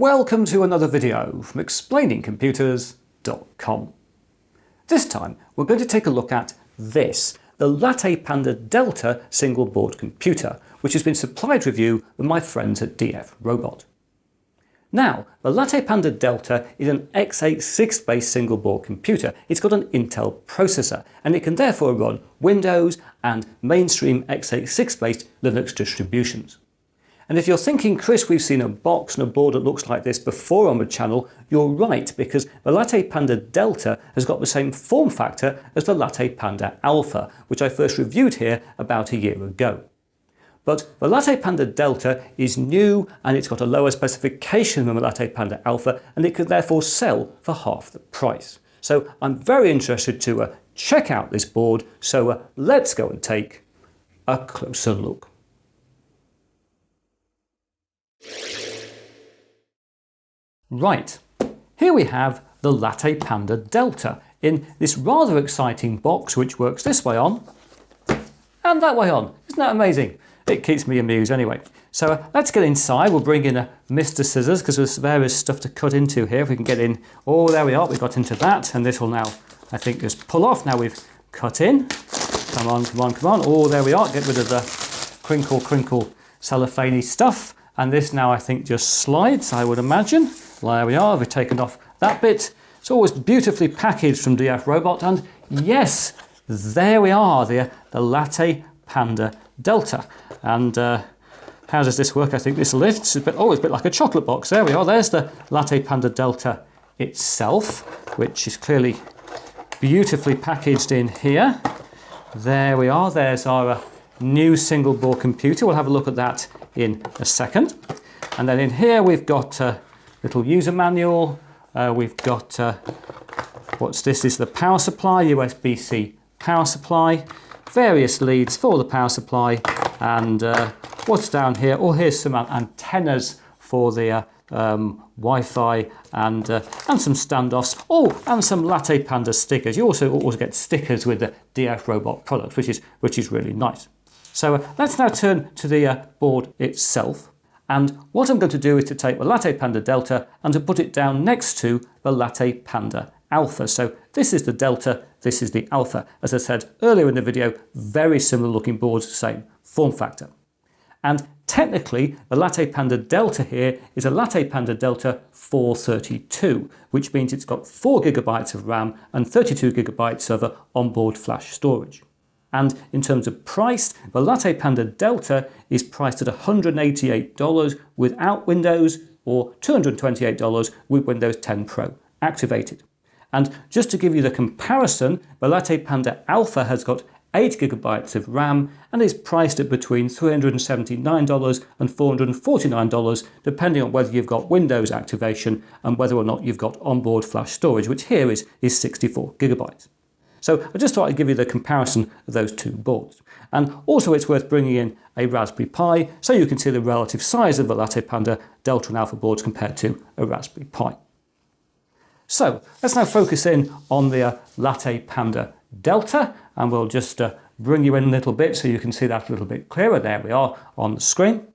Welcome to another video from explainingcomputers.com. This time we're going to take a look at this, the LattePanda Delta single board computer, which has been supplied with you by my friends at DF Robot. Now, the LattePanda Delta is an x86 based single board computer. It's got an Intel processor and it can therefore run Windows and mainstream x86 based Linux distributions. And if you're thinking, Chris, we've seen a box and a board that looks like this before on the channel, you're right, because the LattePanda Delta has got the same form factor as the LattePanda Alpha, which I first reviewed here about a year ago. But the LattePanda Delta is new and it's got a lower specification than the LattePanda Alpha, and it could therefore sell for half the price. So I'm very interested to check out this board, so let's go and take a closer look. Right, here we have the LattePanda Delta in this rather exciting box which works this way on and that way on. Isn't that amazing? It keeps me amused anyway. So let's get inside. We'll bring in a Mr. Scissors because there's various stuff to cut into here. If we can get in, oh there we are, we got into that, and this will now I think just pull off. Now we've cut in. Come on, come on, come on. Oh there we are, get rid of the crinkle cellophane stuff. And this now I think just slides, I would imagine. There we are, we've taken off that bit. It's always beautifully packaged from DF Robot, and yes, there we are, the LattePanda Delta. And how does this work? I think this lifts, it's a bit like a chocolate box. There we are, there's the LattePanda Delta itself, which is clearly beautifully packaged in here. There we are, there's our new single board computer. We'll have a look at that in a second. And then in here we've got a little user manual. We've got, what's this? This is the power supply, USB-C power supply, various leads for the power supply, and what's down here? Oh, here's some antennas for the Wi-Fi and some standoffs. Oh, and some LattePanda stickers. You also get stickers with the DF Robot product, which is really nice. So let's now turn to the board itself. And what I'm going to do is to take the LattePanda Delta and to put it down next to the LattePanda Alpha. So this is the Delta, this is the Alpha. As I said earlier in the video, very similar looking boards, same form factor. And technically, the LattePanda Delta here is a LattePanda Delta 432, which means it's got 4 GB of RAM and 32 GB of onboard flash storage. And in terms of price, the LattePanda Delta is priced at $188 without Windows or $228 with Windows 10 Pro activated. And just to give you the comparison, the LattePanda Alpha has got 8 GB of RAM and is priced at between $379 and $449, depending on whether you've got Windows activation and whether or not you've got onboard flash storage, which here is 64 GB. So I just thought I'd give you the comparison of those two boards. And also it's worth bringing in a Raspberry Pi so you can see the relative size of the LattePanda Delta and Alpha boards compared to a Raspberry Pi. So let's now focus in on the LattePanda Delta, and we'll just bring you in a little bit so you can see that a little bit clearer. There we are on the screen.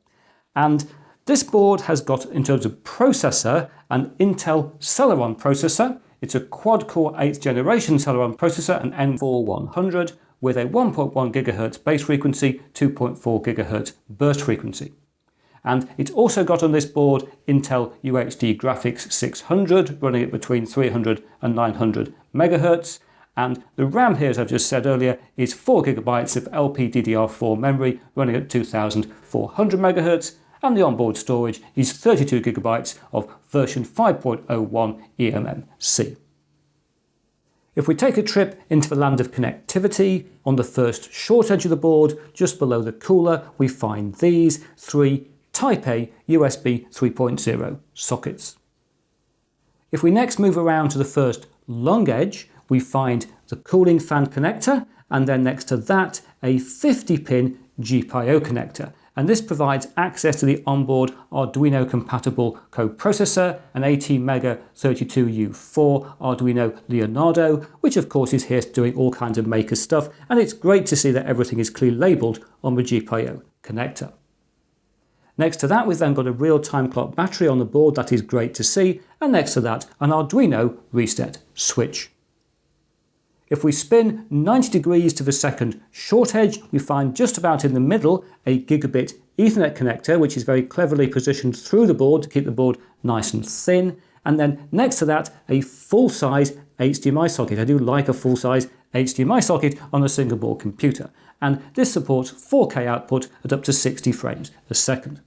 And this board has got, in terms of processor, an Intel Celeron processor. It's a quad-core 8th generation Celeron processor, an N4100, with a 1.1 GHz base frequency, 2.4 GHz burst frequency. And it's also got on this board Intel UHD Graphics 600, running at between 300 and 900 MHz. And the RAM here, as I've just said earlier, is 4 GB of LPDDR4 memory, running at 2400 MHz. And the onboard storage is 32 GB of version 5.01 eMMC. If we take a trip into the land of connectivity, on the first short edge of the board, just below the cooler, we find these 3 Type A USB 3.0 sockets. If we next move around to the first long edge, we find the cooling fan connector, and then next to that, a 50-pin GPIO connector. And this provides access to the onboard Arduino compatible coprocessor, an ATmega32U4 Arduino Leonardo, which of course is here doing all kinds of maker stuff, and it's great to see that everything is clearly labelled on the GPIO connector. Next to that, we've then got a real-time clock battery on the board. That is great to see. And next to that, an Arduino reset switch. If we spin 90 degrees to the second short edge, we find just about in the middle a gigabit Ethernet connector, which is very cleverly positioned through the board to keep the board nice and thin. And then next to that, a full-size HDMI socket. I do like a full-size HDMI socket on a single board computer. And this supports 4K output at up to 60 frames a second.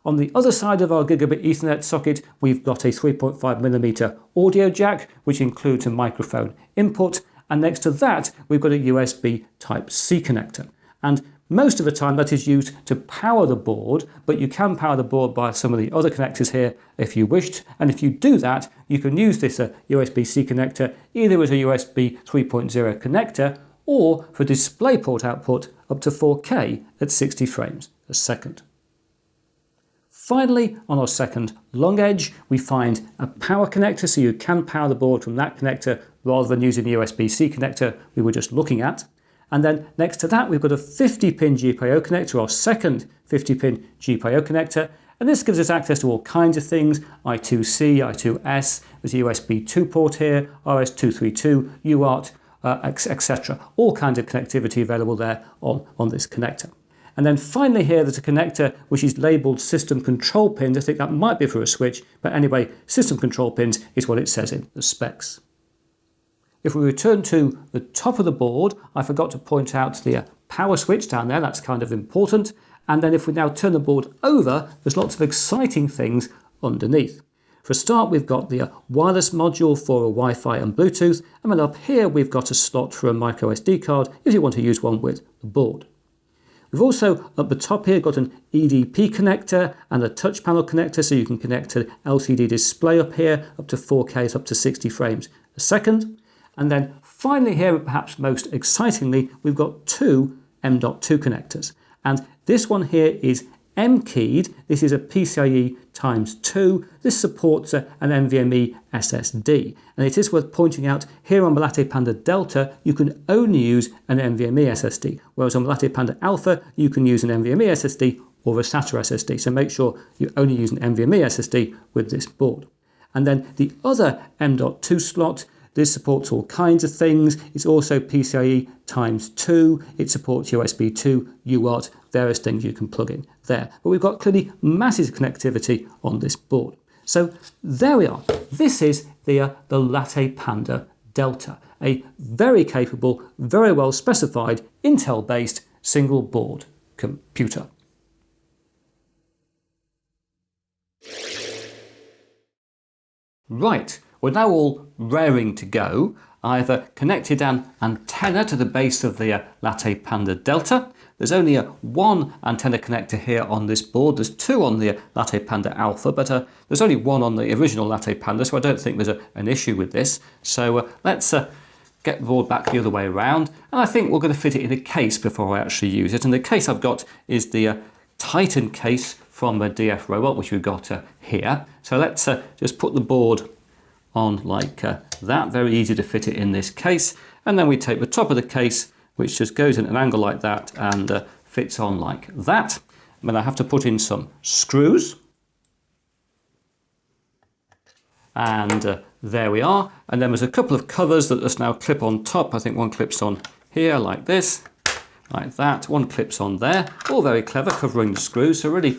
On the other side of our gigabit Ethernet socket, we've got a 3.5mm audio jack, which includes a microphone input. And next to that, we've got a USB Type-C connector. And most of the time that is used to power the board, but you can power the board by some of the other connectors here if you wished. And if you do that, you can use this USB-C connector either as a USB 3.0 connector or for DisplayPort output up to 4K at 60 frames a second. Finally, on our second long edge, we find a power connector, so you can power the board from that connector rather than using the USB-C connector we were just looking at. And then next to that, we've got a 50-pin GPIO connector, our second 50-pin GPIO connector. And this gives us access to all kinds of things, I2C, I2S, there's a USB 2 port here, RS232, UART, etc. All kinds of connectivity available there on this connector. And then finally here, there's a connector which is labelled system control pins. I think that might be for a switch, but anyway, system control pins is what it says in the specs. If we return to the top of the board, I forgot to point out the power switch down there. That's kind of important. And then if we now turn the board over, there's lots of exciting things underneath. For a start, we've got the wireless module for a Wi-Fi and Bluetooth. And then up here, we've got a slot for a micro SD card if you want to use one with the board. We've also, at the top here, got an EDP connector and a touch panel connector, so you can connect to LCD display up here, up to 4K, up to 60 frames a second. And then finally here, perhaps most excitingly, we've got two M.2 connectors. And this one here is M-keyed. This is a PCIe ×2. This supports an NVMe SSD. And it is worth pointing out here on the LattePanda Delta, you can only use an NVMe SSD, whereas on the LattePanda Alpha, you can use an NVMe SSD or a SATA SSD. So make sure you only use an NVMe SSD with this board. And then the other M.2 slot, this supports all kinds of things. It's also PCIe ×2. It supports USB 2, UART, various things you can plug in there. But we've got clearly massive connectivity on this board. So there we are. This is the LattePanda Delta, a very capable, very well specified Intel-based single board computer. Right. We're now all raring to go. I've connected an antenna to the base of the LattePanda Delta. There's only one antenna connector here on this board. There's two on the LattePanda Alpha, but there's only one on the original LattePanda, so I don't think there's an issue with this. So let's get the board back the other way around, and I think we're going to fit it in a case before I actually use it. And the case I've got is the Titan case from the DF Robot, which we've got here. So let's just put the board on like that. Very easy to fit it in this case. And then we take the top of the case, which just goes in an angle like that and fits on like that. And then I have to put in some screws. And there we are. And then there's a couple of covers that just now clip on top. I think one clips on here like this, like that. One clips on there. All very clever, covering the screws. So really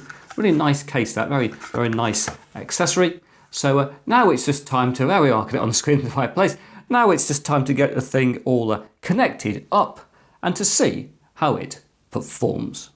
nice case, that. Very, very nice accessory. So now it's just time to, there we are, get it on the screen in the right place. Now it's just time to get the thing all connected up and to see how it performs.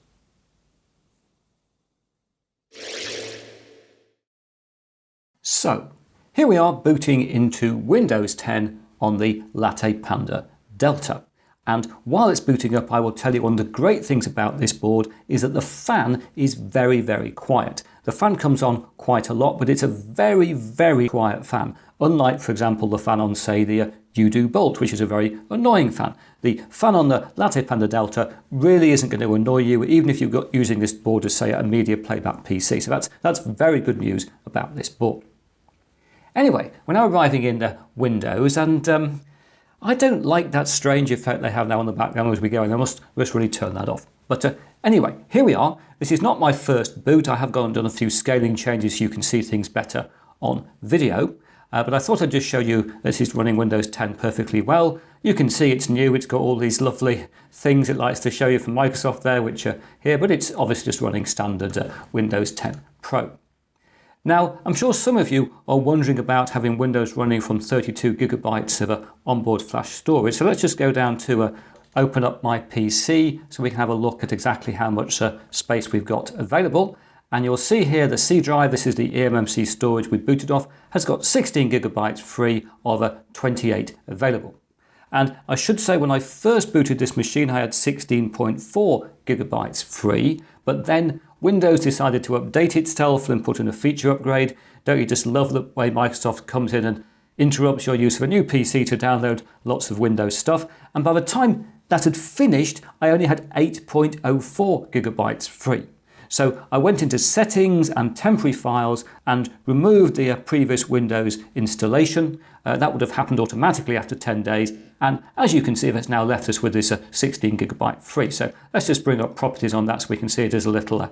So here we are booting into Windows 10 on the LattePanda Delta. And while it's booting up, I will tell you one of the great things about this board is that the fan is very, very quiet. The fan comes on quite a lot, but it's a very, very quiet fan. Unlike, for example, the fan on, say, the Udo Bolt, which is a very annoying fan. The fan on the LattePanda Delta really isn't going to annoy you, even if you're using this board as, say, a media playback PC. So that's very good news about this board. Anyway, we're now arriving in Windows, and I don't like that strange effect they have now on the background as we go, and I must really turn that off. But Anyway, here we are. This is not my first boot. I have gone and done a few scaling changes so you can see things better on video. But I thought I'd just show you this is running Windows 10 perfectly well. You can see it's new. It's got all these lovely things it likes to show you from Microsoft there, which are here, but it's obviously just running standard Windows 10 Pro. Now, I'm sure some of you are wondering about having Windows running from 32 gigabytes of onboard flash storage. So let's just go down to open up my PC so we can have a look at exactly how much space we've got available. And you'll see here the C drive, this is the eMMC storage we booted off, has got 16 gigabytes free of 28 available. And I should say when I first booted this machine I had 16.4 gigabytes free, but then Windows decided to update itself and put in a feature upgrade. Don't you just love the way Microsoft comes in and interrupts your use of a new PC to download lots of Windows stuff? And by the time that had finished, I only had 8.04 gigabytes free. So I went into settings and temporary files and removed the previous Windows installation. That would have happened automatically after 10 days. And as you can see, it's now left us with this 16 gigabyte free. So let's just bring up properties on that so we can see it as a little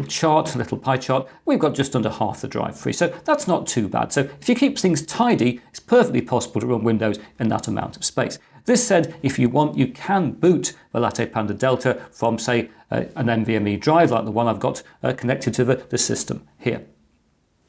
chart, a little pie chart. We've got just under half the drive free. So that's not too bad. So if you keep things tidy, it's perfectly possible to run Windows in that amount of space. This said, if you want, you can boot the LattePanda Delta from, say, an NVMe drive like the one I've got connected to the system here.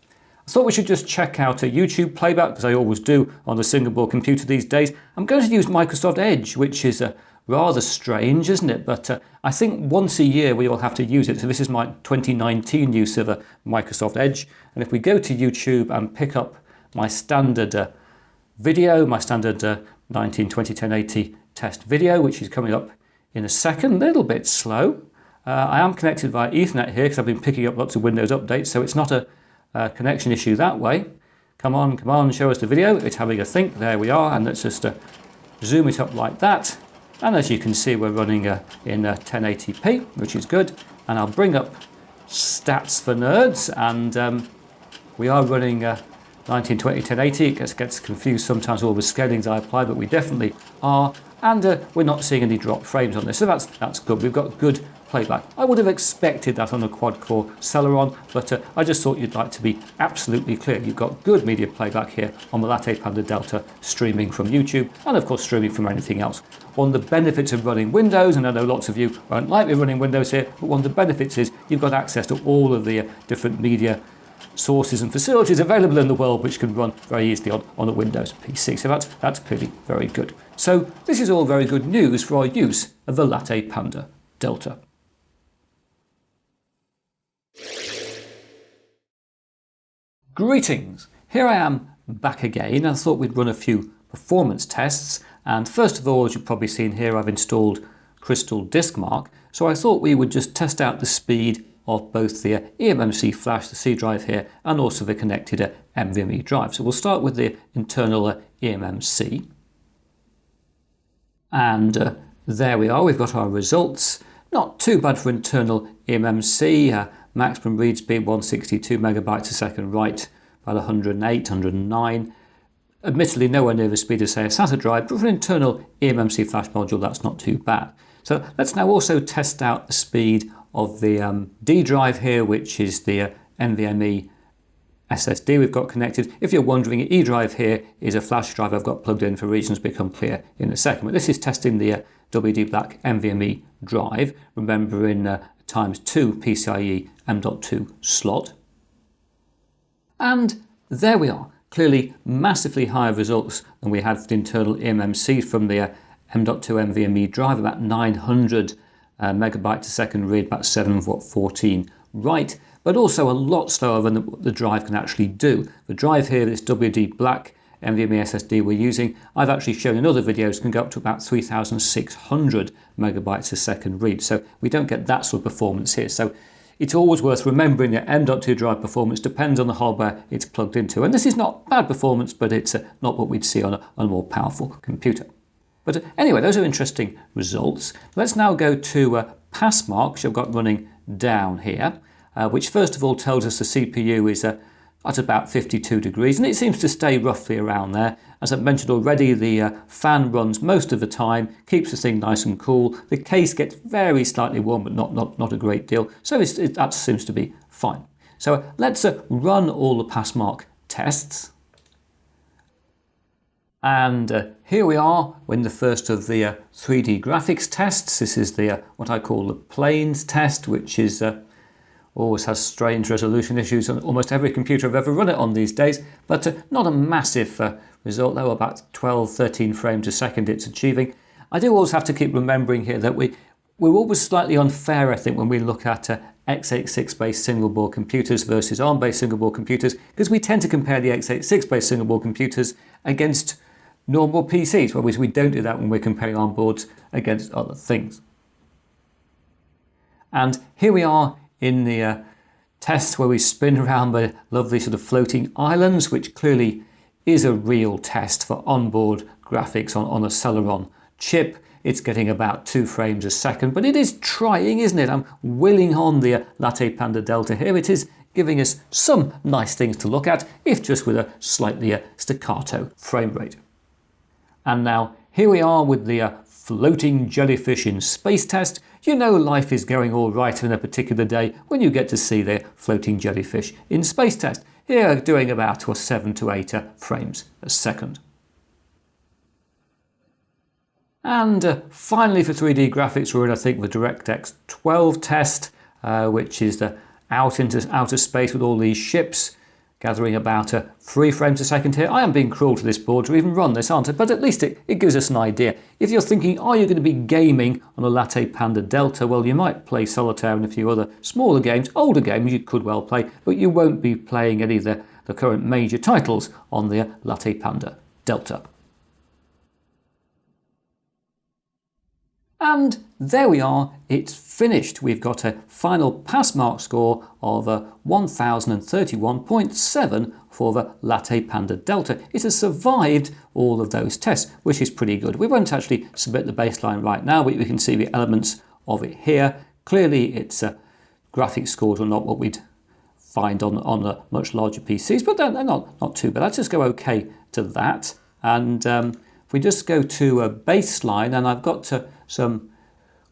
I thought we should just check out a YouTube playback, because I always do on the single board computer these days. I'm going to use Microsoft Edge, which is rather strange, isn't it? But I think once a year we will have to use it. So this is my 2019 use of Microsoft Edge. And if we go to YouTube and pick up my standard video, my standard 1920 1080 test video, which is coming up in a second, a little bit slow. I am connected via Ethernet here because I've been picking up lots of Windows updates, so it's not a connection issue that way. Come on, show us the video. It's having a think. There we are, and let's just zoom it up like that. And as you can see, we're running in 1080p, which is good. And I'll bring up stats for nerds, and we are running 1920 1080. It gets confused sometimes all the scalings I apply, but we definitely are, and we're not seeing any drop frames on this, so that's good. We've got good playback. I would have expected that on a quad-core Celeron, but I just thought you'd like to be absolutely clear. You've got good media playback here on the LattePanda Delta, streaming from YouTube, and of course streaming from anything else. One of the benefits of running Windows, and I know lots of you won't like me running Windows here, but one of the benefits is you've got access to all of the different media sources and facilities available in the world, which can run very easily on a Windows PC. So that's clearly very good. So this is all very good news for our use of the LattePanda Delta. Greetings! Here I am back again. I thought we'd run a few performance tests, and first of all, as you've probably seen here, I've installed CrystalDiskMark, so I thought we would just test out the speed of both the eMMC flash, the C drive here, and also the connected NVMe drive. So we'll start with the internal eMMC. And there we are, we've got our results. Not too bad for internal eMMC, maximum read speed 162 megabytes a second, write about 108, 109. Admittedly nowhere near the speed of say a SATA drive, but for an internal eMMC flash module that's not too bad. So let's now also test out the speed of the D drive here, which is the NVMe SSD we've got connected. If you're wondering, E drive here is a flash drive I've got plugged in for reasons become clear in a second. But this is testing the WD Black NVMe drive, remember in ×2 PCIe M.2 slot. And there we are, clearly massively higher results than we had for the internal eMMC from the M.2 NVMe drive, about 900 megabytes a second read, about 714 write, but also a lot slower than the drive can actually do. The drive here, this WD Black NVMe SSD we're using, I've actually shown in other videos, can go up to about 3,600 megabytes a second read. So we don't get that sort of performance here. So it's always worth remembering that M.2 drive performance depends on the hardware it's plugged into. And this is not bad performance, but it's not what we'd see on a more powerful computer. But anyway, those are interesting results. Let's now go to PassMark, which I've got running down here, which first of all tells us the CPU is at about 52 degrees, and it seems to stay roughly around there. As I've mentioned already, the fan runs most of the time, keeps the thing nice and cool. The case gets very slightly warm, but not a great deal, so that seems to be fine. So let's run all the PassMark tests. And here we are in the first of the 3D graphics tests. This is the what I call the planes test, which is always has strange resolution issues on almost every computer I've ever run it on these days, but not a massive result though, about 12-13 frames a second it's achieving. I do always have to keep remembering here that we're always slightly unfair, I think, when we look at x86 based single board computers versus ARM based single board computers, because we tend to compare the x86 based single board computers against normal PCs, whereas we don't do that when we're comparing ARM boards against other things. And here we are in the test where we spin around the lovely sort of floating islands, which clearly is a real test for onboard graphics on a Celeron chip. It's getting about 2 frames a second, but it is trying, isn't it? I'm willing on the LattePanda Delta here. It is giving us some nice things to look at, if just with a slightly staccato frame rate. And now here we are with the floating jellyfish in space test. You know life is going all right in a particular day when you get to see the floating jellyfish in space test. Here doing about 7 to 8 frames a second. And finally for 3D graphics we're in, I think, the DirectX 12 test, which is out into outer space with all these ships, gathering about 3 frames a second here. I am being cruel to this board to even run this, aren't I? But at least it gives us an idea. If you're thinking, are you going to be gaming on a LattePanda Delta? Well, you might play Solitaire and a few other smaller games, older games you could well play, but you won't be playing any of the current major titles on the LattePanda Delta. And there we are, it's finished. We've got a final PassMark score of 1031.7 for the LattePanda Delta. It has survived all of those tests, which is pretty good. We won't actually submit the baseline right now, but we can see the elements of it here. Clearly its graphics scores are not what we'd find on the much larger PCs, but they're not too bad. Let's just go OK to that. And if we just go to a baseline, and I've got some,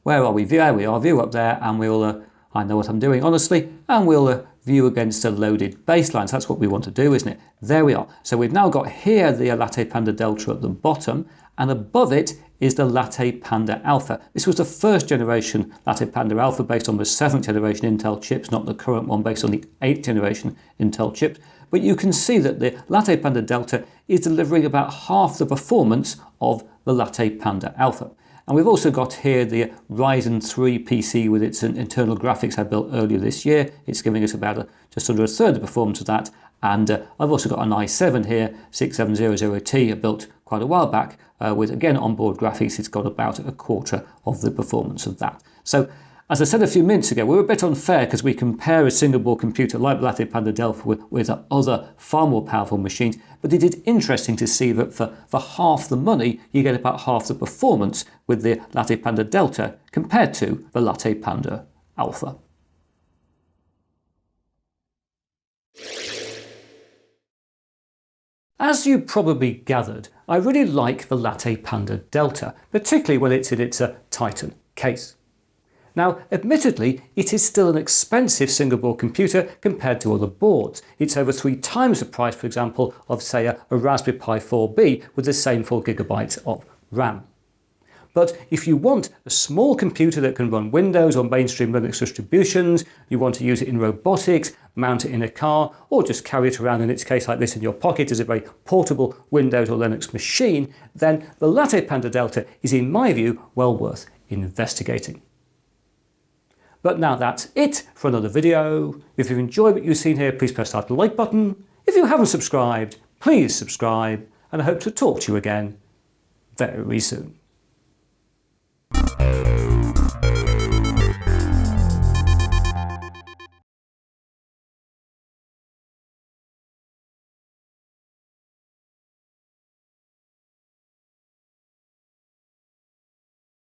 where are we? There we are, view up there, and we'll, I know what I'm doing honestly, and we'll view against a loaded baseline. So that's what we want to do, isn't it? There we are. So we've now got here the LattePanda Delta at the bottom, and above it is the LattePanda Alpha. This was the first generation LattePanda Alpha based on the 7th generation Intel chips, not the current one based on the 8th generation Intel chips. But you can see that the LattePanda Delta is delivering about half the performance of the LattePanda Alpha. And we've also got here the Ryzen 3 PC with its internal graphics I built earlier this year. It's giving us about just under a third the performance of that. And I've also got an i7 here, 6700T, I built quite a while back with, again, onboard graphics. It's got about a quarter of the performance of that. So, as I said a few minutes ago, we're a bit unfair because we compare a single board computer like LattePanda Delta with other far more powerful machines, but it is interesting to see that for half the money you get about half the performance with the LattePanda Delta compared to the LattePanda Alpha. As you probably gathered, I really like the LattePanda Delta, particularly when it's in its Titan case. Now, admittedly, it is still an expensive single board computer compared to other boards. It's over 3 times the price, for example, of, say, a Raspberry Pi 4B with the same 4GB of RAM. But if you want a small computer that can run Windows or mainstream Linux distributions, you want to use it in robotics, mount it in a car, or just carry it around, in its case like this, in your pocket as a very portable Windows or Linux machine, then the LattePanda Delta is, in my view, well worth investigating. But now that's it for another video. If you've enjoyed what you've seen here, please press that like button. If you haven't subscribed, please subscribe, and I hope to talk to you again very soon.